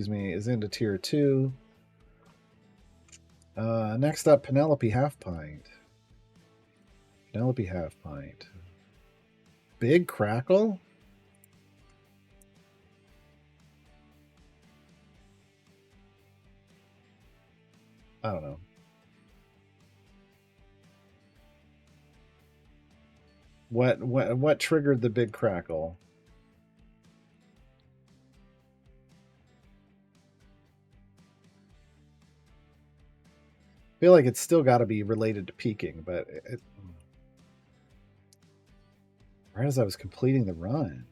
excuse me, is into tier 2. Next up, Penelope Half Pint. Penelope Half Pint. Big Crackle? I don't know. What triggered the big crackle? I feel like it's still got to be related to peaking, but right as I was completing the run.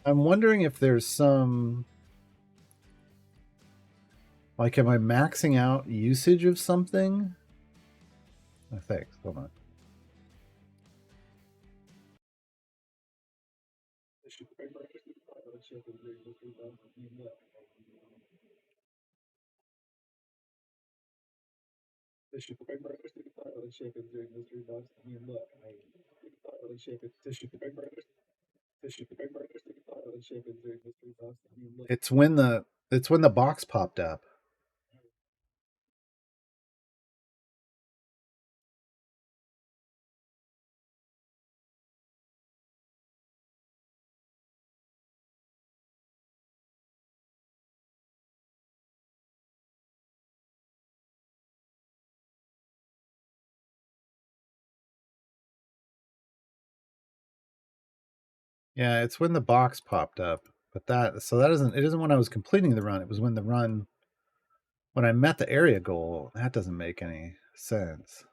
I'm wondering if there's some, like, am I maxing out usage of something? Oh, thanks. Hold on. It's when the box popped up. Yeah, it's when the box popped up. But that it isn't when I was completing the run. It was when when I met the area goal. That doesn't make any sense.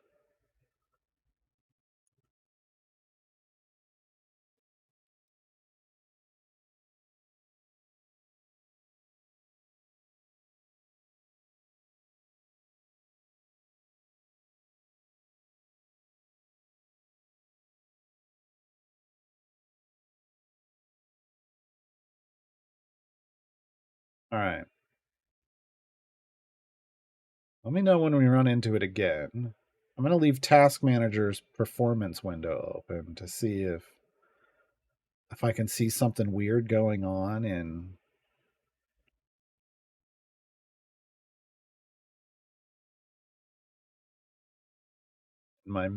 All right. Let me know when we run into it again. I'm going to leave Task Manager's performance window open to see if I can see something weird going on in my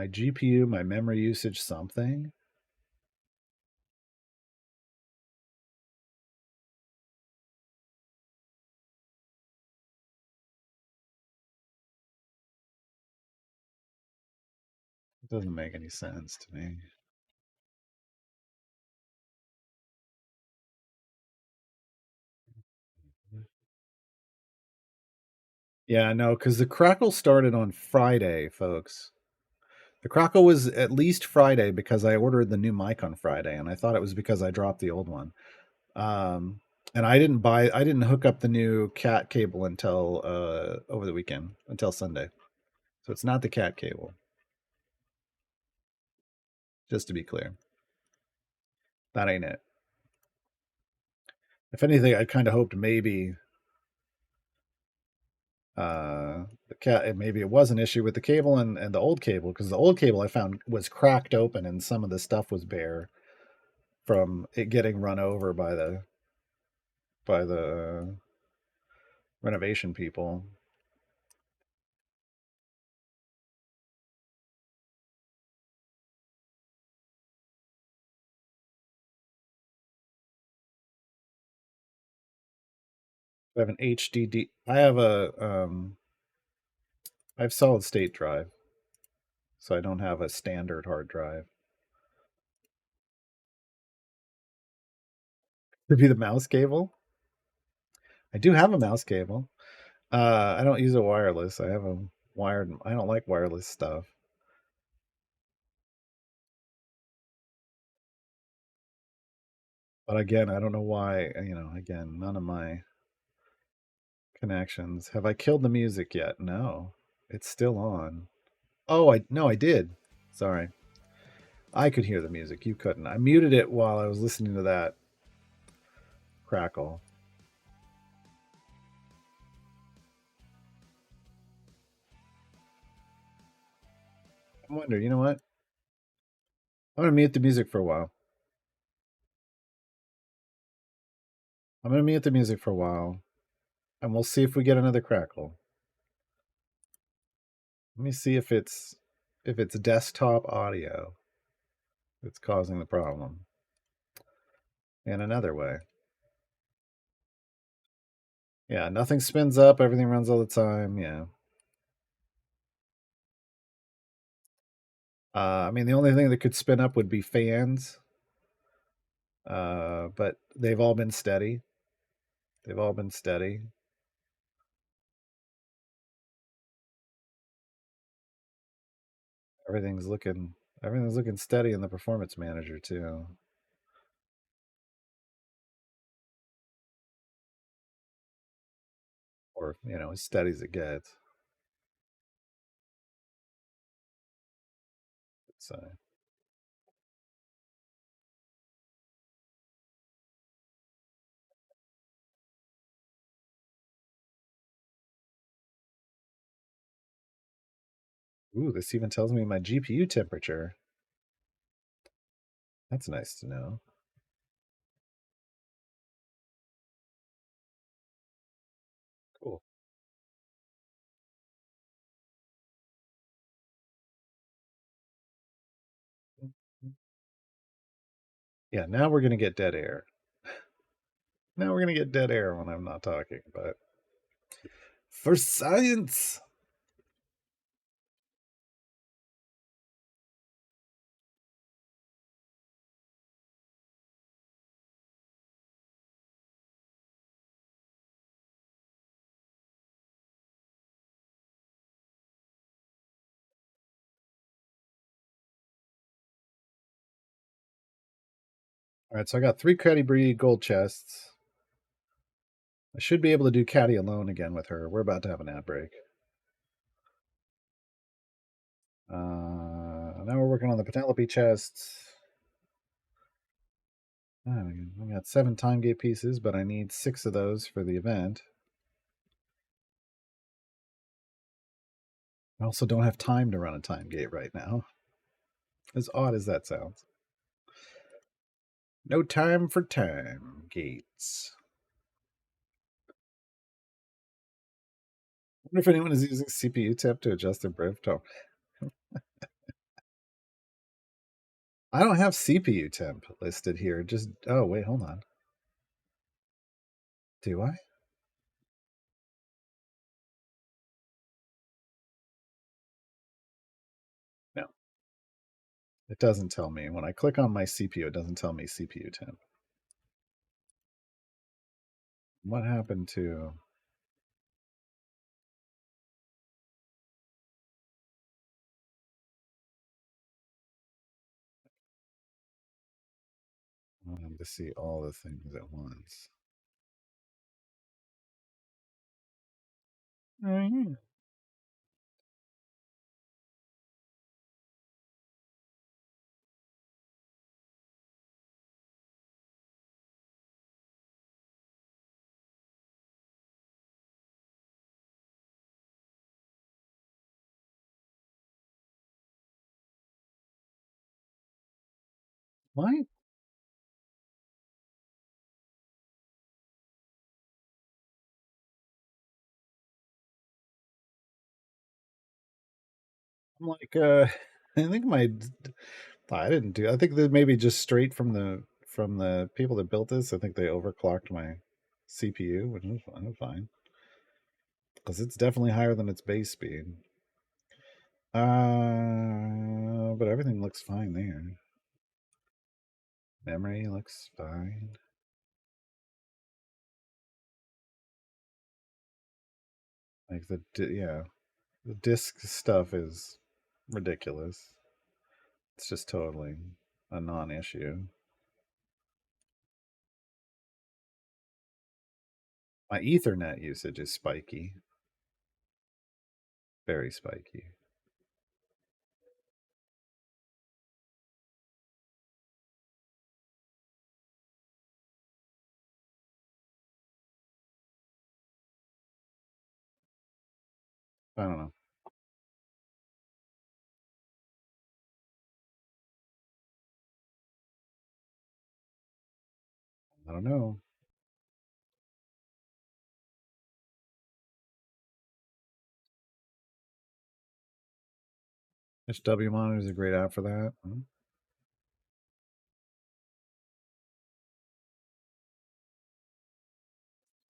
GPU, my memory usage, something. It doesn't make any sense to me. Yeah, no, because the crackle started on Friday, folks. The crackle was at least Friday because I ordered the new mic on Friday, and I thought it was because I dropped the old one. And I didn't hook up the new cat cable until over the weekend, until Sunday. So it's not the cat cable. Just to be clear, that ain't it. If anything, I kind of hoped maybe the cat maybe it was an issue with the cable and the old cable, because the old cable I found was cracked open and some of the stuff was bare from it getting run over by the renovation people. I have an HDD. I have solid state drive, so I don't have a standard hard drive. To be the mouse cable. I do have a mouse cable. I don't use a wireless. I have a wired. I don't like wireless stuff. But again, I don't know why. Again, none of my connections. Have I killed the music yet? No, it's still on. Oh, I no, I did. Sorry. I could hear the music. You couldn't. I muted it while I was listening to that crackle. I wonder, you know what? I'm going to mute the music for a while. I'm going to mute the music for a while, and we'll see if we get another crackle. Let me see if it's desktop audio that's causing the problem. In another way. Yeah, nothing spins up, everything runs all the time. Yeah. I mean, the only thing that could spin up would be fans, but they've all been steady. They've all been steady. Everything's looking everything's looking steady in the performance manager too. Or, as steady as it gets. So, ooh, this even tells me my GPU temperature. That's nice to know. Cool. Yeah, now we're gonna get dead air. Now we're gonna get dead air when I'm not talking, but for science. All right, so I got 3 Caddy Bree gold chests. I should be able to do Caddy alone again with her. We're about to have an ad break. Now we're working on the Penelope chests. We got 7 time gate pieces, but I need 6 of those for the event. I also don't have time to run a time gate right now. As odd as that sounds. No time for time gates. I wonder if anyone is using CPU temp to adjust their brief tone. I don't have CPU temp listed here. Just oh wait, hold on. Do I? No. It doesn't tell me. When I click on my CPU, it doesn't tell me CPU temp. What happened to I wanted to see all the things at once? Mm-hmm. Why? I'm like, I think I didn't do. I think that maybe just straight from the people that built this. I think they overclocked my CPU, which is fine because it's definitely higher than its base speed. But everything looks fine there. Memory looks fine. Like yeah, the disk stuff is ridiculous. It's just totally a non-issue. My Ethernet usage is spiky, very spiky. I don't know. I don't know. HW Monitor is a great app for that.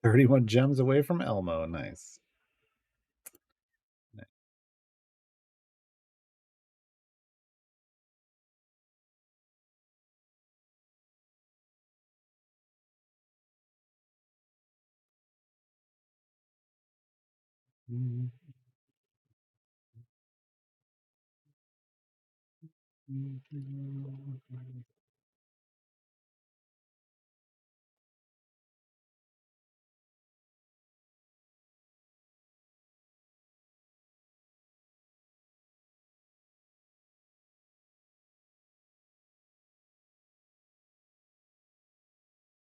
31 gems away from Elmo. Nice.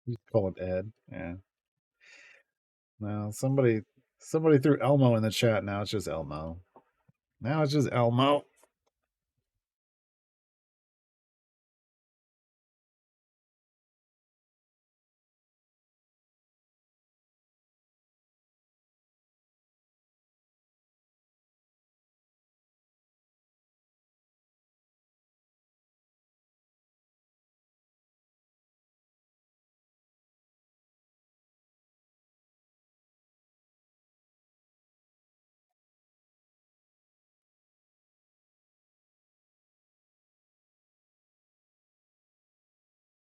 You call it Ed. Yeah. No, somebody threw Elmo in the chat. Now it's just Elmo. Now it's just Elmo.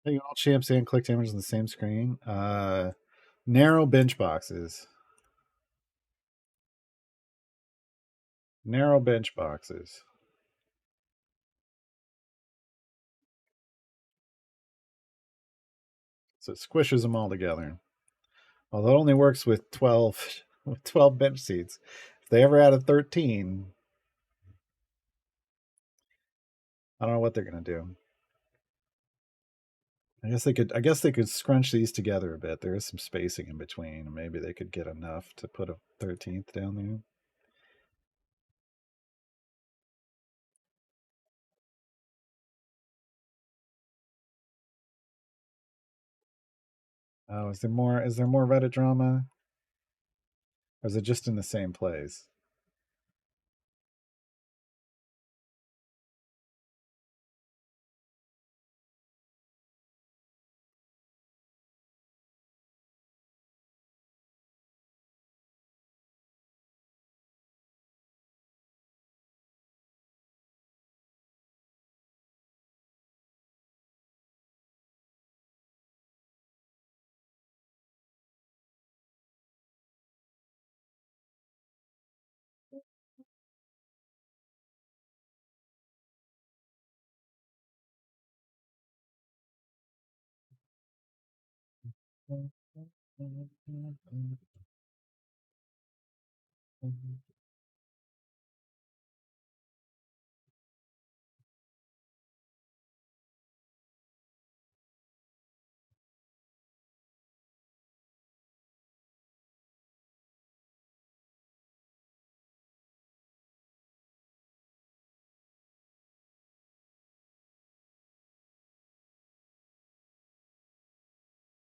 Hey, all champs and click damage on the same screen. Narrow bench boxes. Narrow bench boxes. So it squishes them all together. Although it only works with 12 with 12 bench seats. If they ever added 13, I don't know what they're gonna do. I guess they could scrunch these together a bit. There is some spacing in between. Maybe they could get enough to put a 13th down there. Oh, is there more Reddit drama? Or is it just in the same place?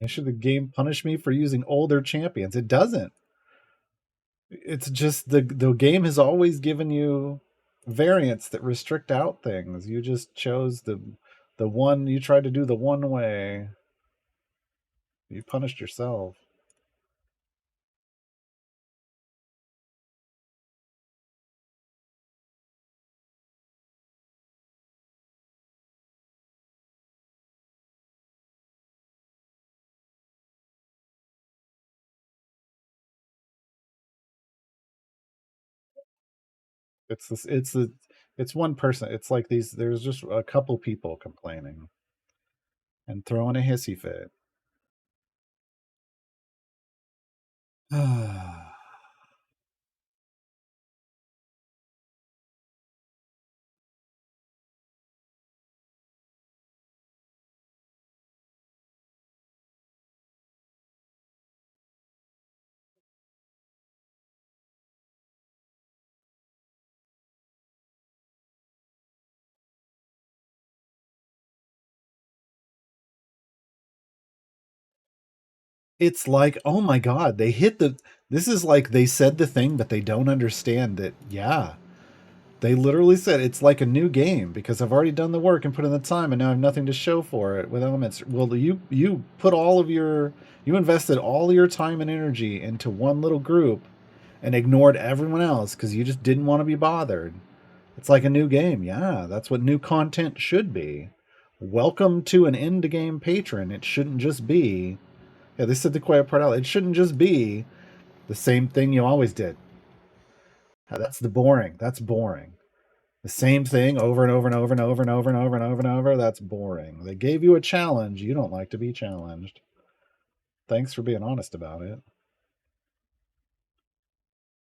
Should the game punish me for using older champions? It doesn't. It's just the game has always given you variants that restrict out things. You just chose the one you tried to do the one way. You punished yourself. It's this. It's one person. It's like these. There's just a couple people complaining and throwing a hissy fit. It's like, oh my god, they hit the. This is like they said the thing, but they don't understand that. Yeah, they literally said it's like a new game because I've already done the work and put in the time, and now I have nothing to show for it with elements. Well, you put all of your you invested all your time and energy into one little group and ignored everyone else because you just didn't want to be bothered. It's like a new game. Yeah, that's what new content should be. Welcome to an end game patron. It shouldn't just be. Yeah, they said the quiet part out. It shouldn't just be the same thing you always did. That's the boring. That's boring. The same thing over and over and over and over and over and over and over and over. That's boring. They gave you a challenge. You don't like to be challenged. Thanks for being honest about it.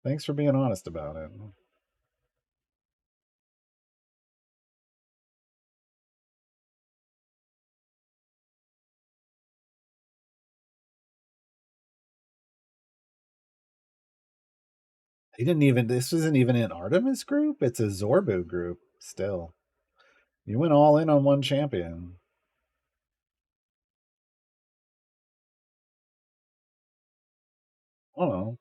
Thanks for being honest about it. He didn't even. This isn't even an Artemis group. It's a Zorbu group. Still, you went all in on one champion. I don't know.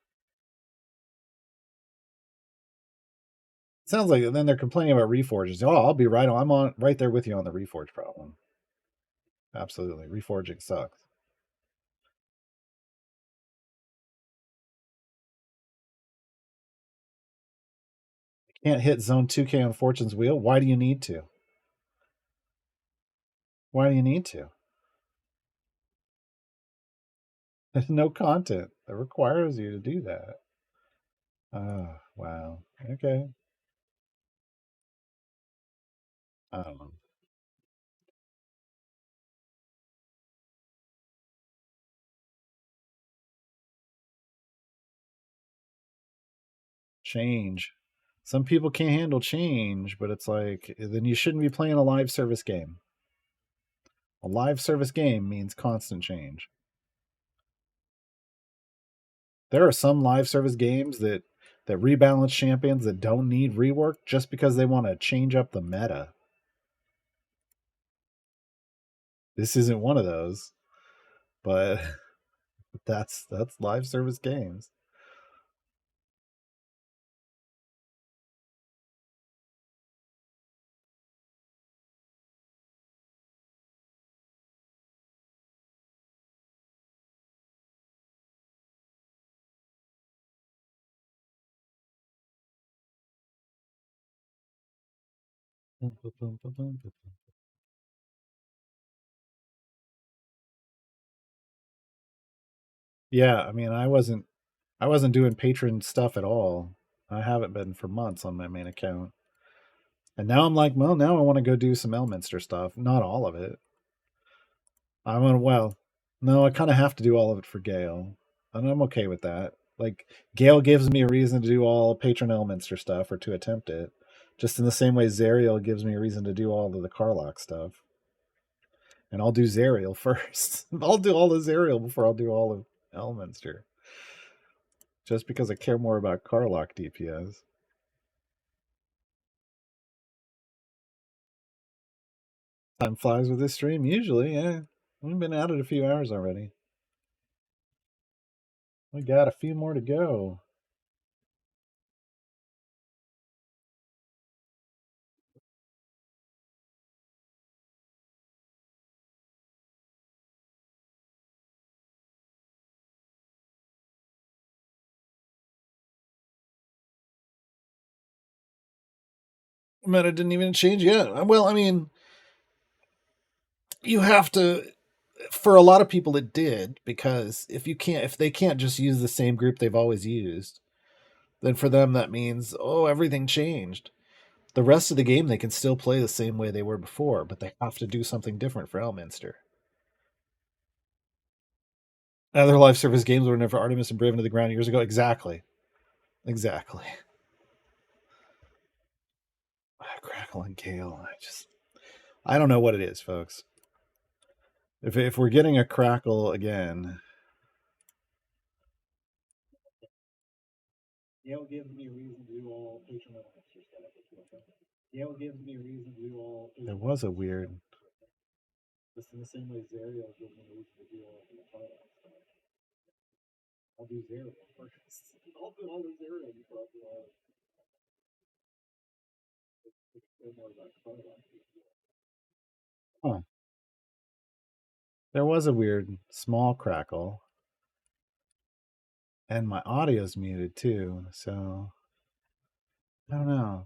Sounds like then they're complaining about reforges. Oh, I'll be right on. I'm on right there with you on the reforge problem. Absolutely, reforging sucks. Can't hit zone 2K on Fortune's Wheel. Why do you need to? Why do you need to? There's no content that requires you to do that. Oh, wow. Okay. I don't know. Change. Some people can't handle change, but it's like, then you shouldn't be playing a live service game. A live service game means constant change. There are some live service games that rebalance champions that don't need rework just because they want to change up the meta. This isn't one of those, but that's live service games. Yeah, I mean, I wasn't doing patron stuff at all. I haven't been for months on my main account. And now I'm like, well, now I want to go do some Elminster stuff. Not all of it. I want well, no, I kind of have to do all of it for Gale, and I'm okay with that. Like Gale gives me a reason to do all patron Elminster stuff or to attempt it, just in the same way Zariel gives me a reason to do all of the Karlach stuff. And I'll do Zariel first. I'll do all the Zariel before I'll do all of Elminster, just because I care more about Karlach DPS. Time flies with this stream, usually, yeah. We've been at it a few hours already. We got a few more to go. Meta didn't even change yet. Well, I mean, you have to. For a lot of people, it did because if they can't just use the same group they've always used, then for them that means everything changed. The rest of the game they can still play the same way they were before, but they have to do something different for Elminster. Other live service games were never Artemis and Brave into the ground years ago. Exactly. Exactly. Crackle and Kale. I don't know what it is, folks. If we're getting a crackle again, Yale gives me a reason to do all patron extra stuff. Yale gives me a reason to do all. There was a weird. Just in the same way Zariel gives me a reason to do all the product stuff. Huh. There was a weird small crackle, and my audio's muted too, so I don't know.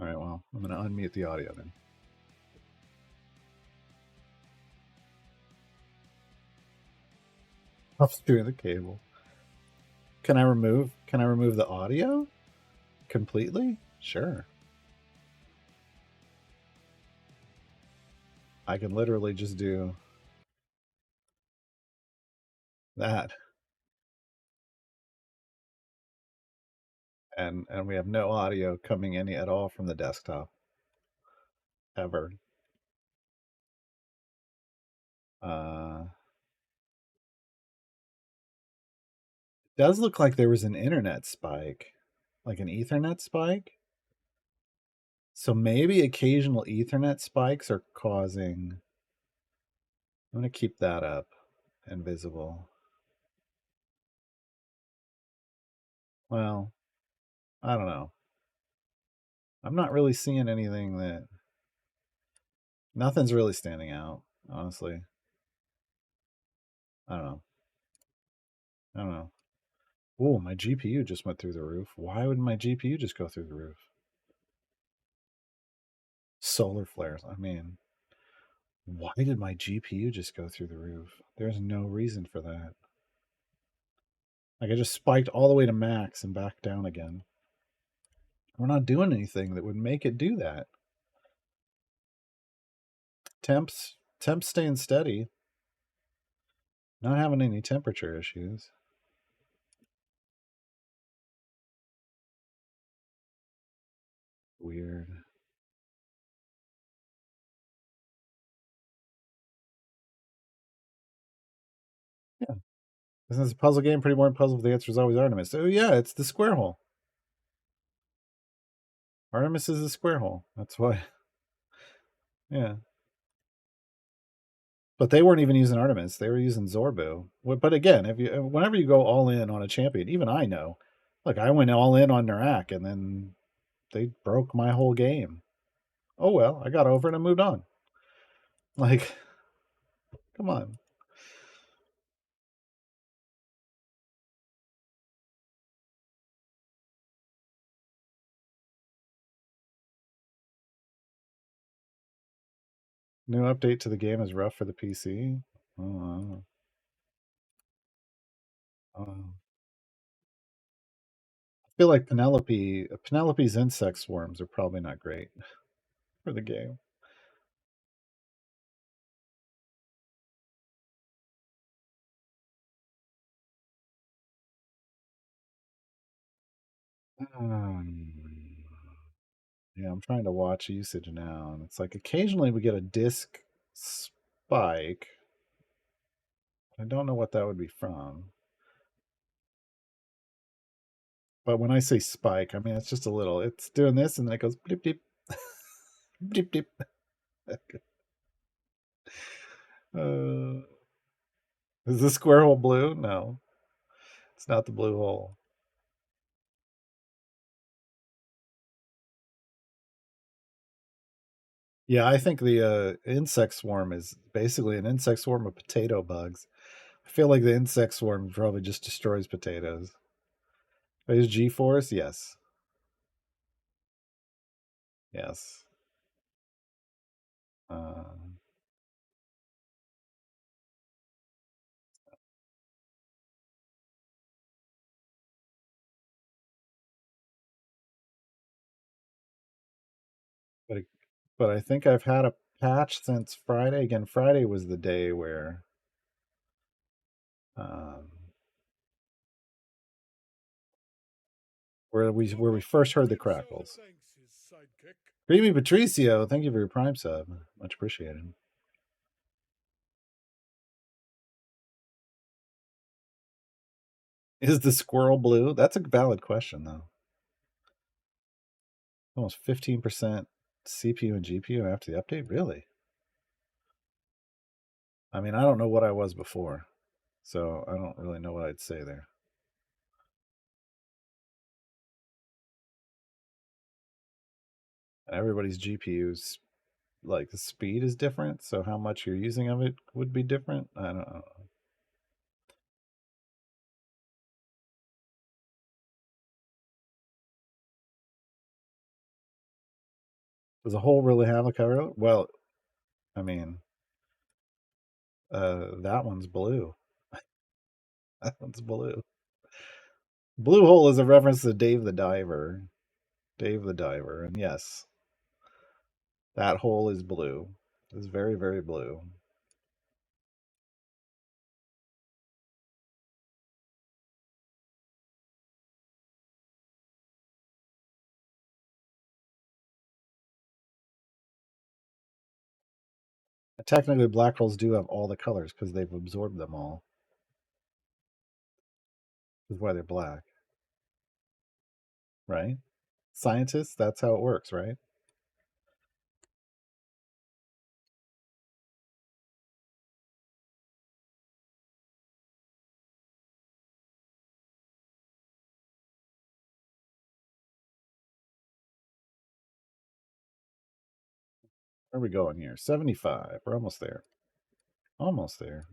All right, well, I'm going to unmute the audio then. Off through the cable. Can I remove the audio completely? Sure. I can literally just do that. And we have no audio coming in at all from the desktop ever. Does look like there was an internet spike, like an Ethernet spike. So maybe occasional Ethernet spikes are causing. I'm going to keep that up and visible. Well, I don't know. I'm not really seeing anything that. Nothing's really standing out, honestly. I don't know. I don't know. Oh, my GPU just went through the roof. Why would my GPU just go through the roof? Solar flares. I mean, why did my GPU just go through the roof? There's no reason for that. Like, I just spiked all the way to max and back down again. We're not doing anything that would make it do that. Temps staying steady. Not having any temperature issues. Weird. Yeah. Isn't this a puzzle game? Pretty boring puzzle. The answer is always Artemis. So yeah, it's the square hole. Artemis is a square hole. That's why. Yeah. But they weren't even using Artemis. They were using Zorbu. But again, whenever you go all in on a champion, even I know. Look, I went all in on Narak, and then they broke my whole game. Oh well, I got over it and moved on. Like, come on. New update to the game is rough for the PC. Oh, I feel like Penelope's insect swarms are probably not great for the game. Yeah, I'm trying to watch usage now, and it's like occasionally we get a disk spike. I don't know what that would be from. But when I say spike, I mean it's just a little. It's doing this, and then it goes bleep bleep, bleep bleep. Is the square hole blue? No, it's not the blue hole. Yeah, I think the insect swarm is basically an insect swarm of potato bugs. I feel like the insect swarm probably just destroys potatoes. Is G-force? Yes. Yes. Um, but but I think I've had a patch since Friday. Again, Friday was the day um, where we first heard the crackles. Creamy Patricio, thank you for your Prime sub. Much appreciated. Is the squirrel blue? That's a valid question, though. Almost 15% CPU and GPU after the update? Really? I mean, I don't know what I was before, so I don't really know what I'd say there. Everybody's GPU's like the speed is different, so how much you're using of it would be different. I don't know. Does a hole really have a color? Well, I mean, that one's blue. That one's blue. Blue hole is a reference to Dave the Diver. Dave the Diver, and yes, that hole is blue. It's very, very blue. Technically, black holes do have all the colors because they've absorbed them all. That's why they're black, right? Scientists, that's how it works, right? Where are we going here? 75. We're almost there. Almost there.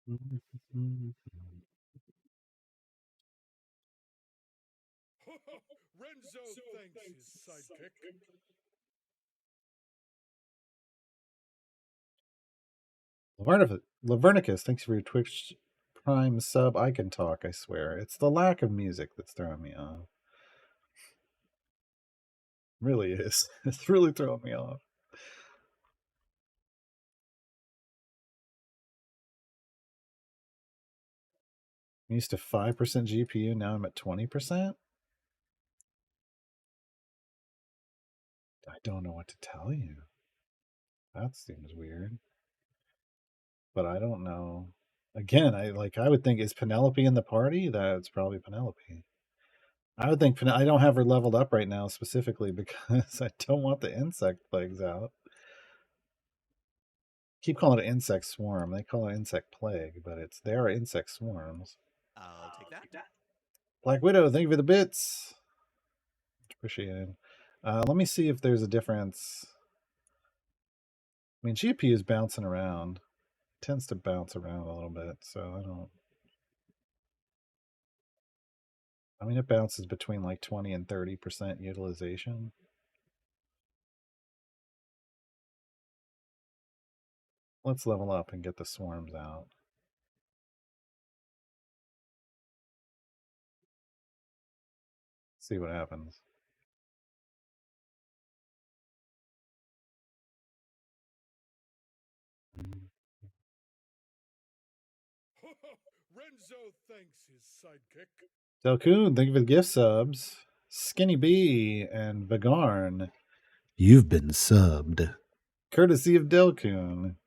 Renzo thanks his sidekick. Lavernicus, thanks for your Twitch Prime sub. I can talk, I swear. It's the lack of music that's throwing me off. Really is. It's really throwing me off. I'm used to 5% GPU, now I'm at 20%? I don't know what to tell you. That seems weird. But I don't know. Again, I would think, is Penelope in the party? That's probably Penelope. I would think I don't have her leveled up right now specifically because I don't want the insect plagues out. Keep calling it insect swarm. They call it insect plague, but there are insect swarms. I'll take that. Black Widow, thank you for the bits. Appreciate it. Let me see if there's a difference. I mean, GPU is bouncing around. It tends to bounce around a little bit, so I don't. I mean, it bounces between like 20 and 30% utilization. Let's level up and get the swarms out. See what happens. Renzo thanks his sidekick. Delcoon, thank you for the gift subs. Skinny B and Vagarn, you've been subbed. Courtesy of Delcoon.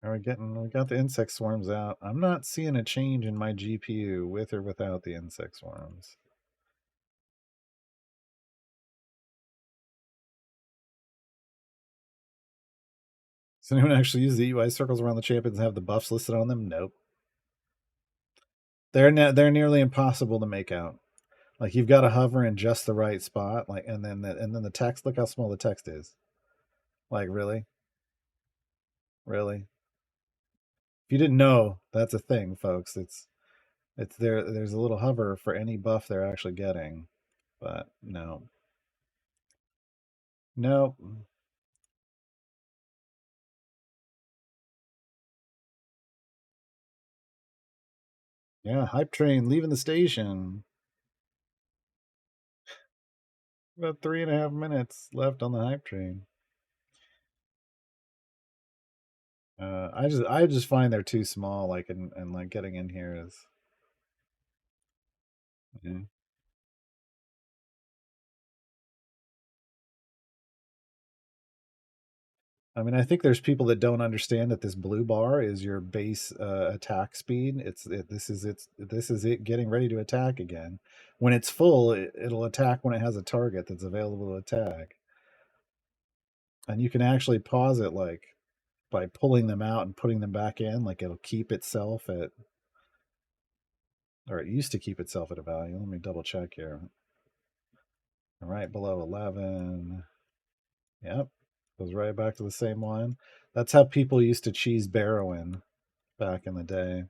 We got the insect swarms out. I'm not seeing a change in my GPU with or without the insect swarms. Does anyone actually use the UI circles around the champions and have the buffs listed on them? Nope. They're nearly impossible to make out. Like you've got to hover in just the right spot, like and then the text. Look how small the text is. Like really, really. If you didn't know, that's a thing, folks. It's there. There's a little hover for any buff they're actually getting, but no, nope. Yeah, hype train leaving the station. About 3.5 minutes left on the hype train. I just find they're too small. Like and like getting in here is. Yeah. I mean, I think there's people that don't understand that this blue bar is your base attack speed. This is it getting ready to attack again. When it's full, it'll attack when it has a target that's available to attack, and you can actually pause it like by pulling them out and putting them back in. Like it'll keep itself at, or it used to keep itself at a value. Let me double check here. Right below 11. Yep, goes right back to the same one. That's how people used to cheese Barrowin back in the day.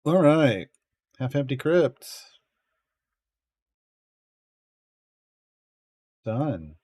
All right. Half empty crypts. Done.